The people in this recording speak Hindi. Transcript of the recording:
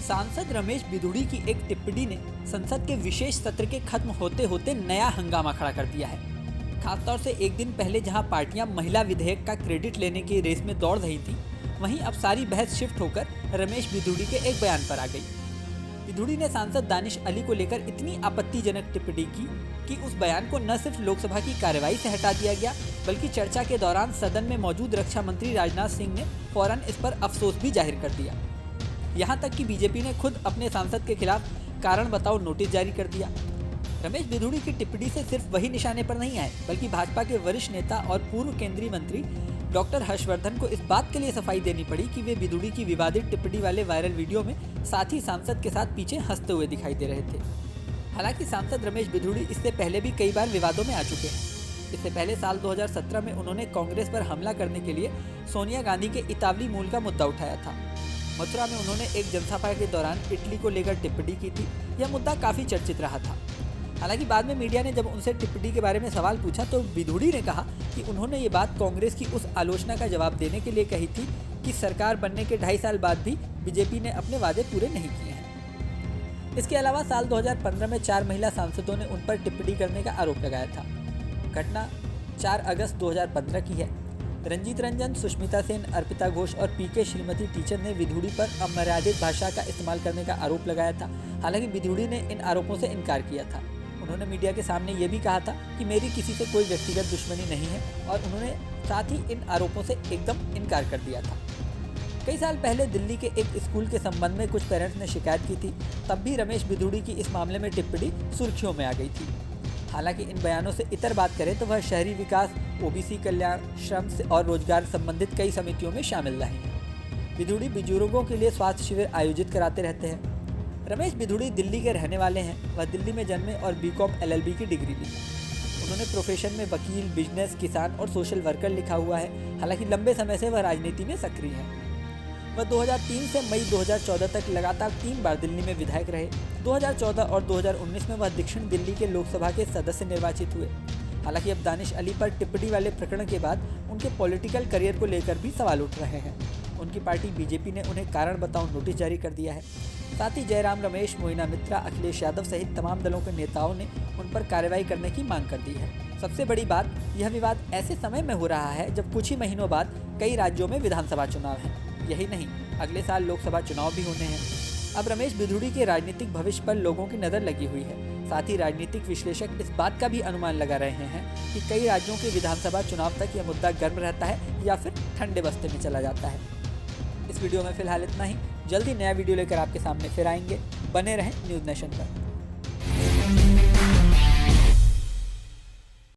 सांसद रमेश बिधूड़ी की एक टिप्पणी ने संसद के विशेष सत्र के खत्म होते होते नया हंगामा खड़ा कर दिया है। खासतौर से एक दिन पहले जहां पार्टियां महिला विधेयक का क्रेडिट लेने की रेस में दौड़ रही थी, वहीं अब सारी बहस शिफ्ट होकर रमेश बिधूड़ी के एक बयान पर आ गई। बिधूड़ी ने सांसद दानिश अली को लेकर इतनी आपत्तिजनक टिप्पणी की कि उस बयान को न सिर्फ लोकसभा की कार्यवाही से हटा दिया गया, बल्कि चर्चा के दौरान सदन में मौजूद रक्षा मंत्री राजनाथ सिंह ने फौरन इस पर अफसोस भी जाहिर कर दिया। यहाँ तक कि बीजेपी ने खुद अपने सांसद के खिलाफ कारण बताओ नोटिस जारी कर दिया। रमेश बिधूड़ी की टिप्पणी से सिर्फ वही निशाने पर नहीं आए, बल्कि भाजपा के वरिष्ठ नेता और पूर्व केंद्रीय मंत्री डॉक्टर हर्षवर्धन को इस बात के लिए सफाई देनी पड़ी कि वे बिधूड़ी की विवादित टिप्पणी वाले वायरल वीडियो में साथी सांसद के साथ पीछे हंसते हुए दिखाई दे रहे थे। हालांकि सांसद रमेश बिधूड़ी इससे पहले भी कई बार विवादों में आ चुके हैं। इससे पहले साल 2017 में उन्होंने कांग्रेस पर हमला करने के लिए सोनिया गांधी के इतावली मूल का मुद्दा उठाया था। मथुरा में उन्होंने एक जनसभा के दौरान इटली को लेकर टिप्पणी की थी। यह मुद्दा काफी चर्चित रहा था। हालांकि बाद में मीडिया ने जब उनसे टिप्पणी के बारे में सवाल पूछा तो बिधूड़ी ने कहा कि उन्होंने ये बात कांग्रेस की उस आलोचना का जवाब देने के लिए कही थी कि सरकार बनने के 2.5 साल बाद भी बीजेपी ने अपने वादे पूरे नहीं किए हैं। इसके अलावा साल 2015 में 4 महिला सांसदों ने उन पर टिप्पणी करने का आरोप लगाया था। घटना 4 अगस्त 2015 की है। रंजीत रंजन, सुष्मिता सेन, अर्पिता घोष और पीके श्रीमती टीचर ने बिधूड़ी पर अमर्यादित भाषा का इस्तेमाल करने का आरोप लगाया था। हालांकि बिधूड़ी ने इन आरोपों से इनकार किया था। उन्होंने मीडिया के सामने ये भी कहा था कि मेरी किसी से कोई व्यक्तिगत दुश्मनी नहीं है, और उन्होंने साथ ही इन आरोपों से एकदम इनकार कर दिया था। कई साल पहले दिल्ली के एक स्कूल के संबंध में कुछ पेरेंट्स ने शिकायत की थी। तब भी रमेश बिधूड़ी की इस मामले में टिप्पणी सुर्खियों में आ गई थी। हालांकि इन बयानों से इतर बात करें तो वह शहरी विकास, ओबीसी कल्याण, श्रम और रोजगार संबंधित कई समितियों में शामिल रहे हैं। बिधूड़ी बुजुर्गों के लिए स्वास्थ्य शिविर आयोजित कराते रहते हैं। रमेश बिधूड़ी दिल्ली के रहने वाले हैं। वह दिल्ली में जन्मे और बीकॉम LLB की डिग्री ली। उन्होंने प्रोफेशन में वकील, बिजनेस, किसान और सोशल वर्कर लिखा हुआ है। हालांकि लंबे समय से वह राजनीति में सक्रिय है। वह 2003 से मई 2014 तक लगातार 3 बार दिल्ली में विधायक रहे। 2014 और 2019 में वह दक्षिण दिल्ली के लोकसभा के सदस्य निर्वाचित हुए। हालांकि अब दानिश अली पर टिप्पणी वाले प्रकरण के बाद उनके पॉलिटिकल करियर को लेकर भी सवाल उठ रहे हैं। उनकी पार्टी बीजेपी ने उन्हें कारण बताओ नोटिस जारी कर दिया है। साथ ही जयराम रमेश, मोइना मित्रा, अखिलेश यादव सहित तमाम दलों के नेताओं ने उन पर कार्रवाई करने की मांग कर दी है। सबसे बड़ी बात, यह विवाद ऐसे समय में हो रहा है जब कुछ ही महीनों बाद कई राज्यों में विधानसभा चुनाव है। यही नहीं, अगले साल लोकसभा चुनाव भी होने हैं। अब रमेश बिधूड़ी के राजनीतिक भविष्य पर लोगों की नज़र लगी हुई है। साथ ही राजनीतिक विश्लेषक इस बात का भी अनुमान लगा रहे हैं कि कई राज्यों के विधानसभा चुनाव तक यह मुद्दा गर्म रहता है या फिर ठंडे बस्ते में चला जाता है। इस वीडियो में फिलहाल इतना ही। जल्दी नया वीडियो लेकर आपके सामने फिर आएंगे। बने रहें न्यूज़ नेशन पर।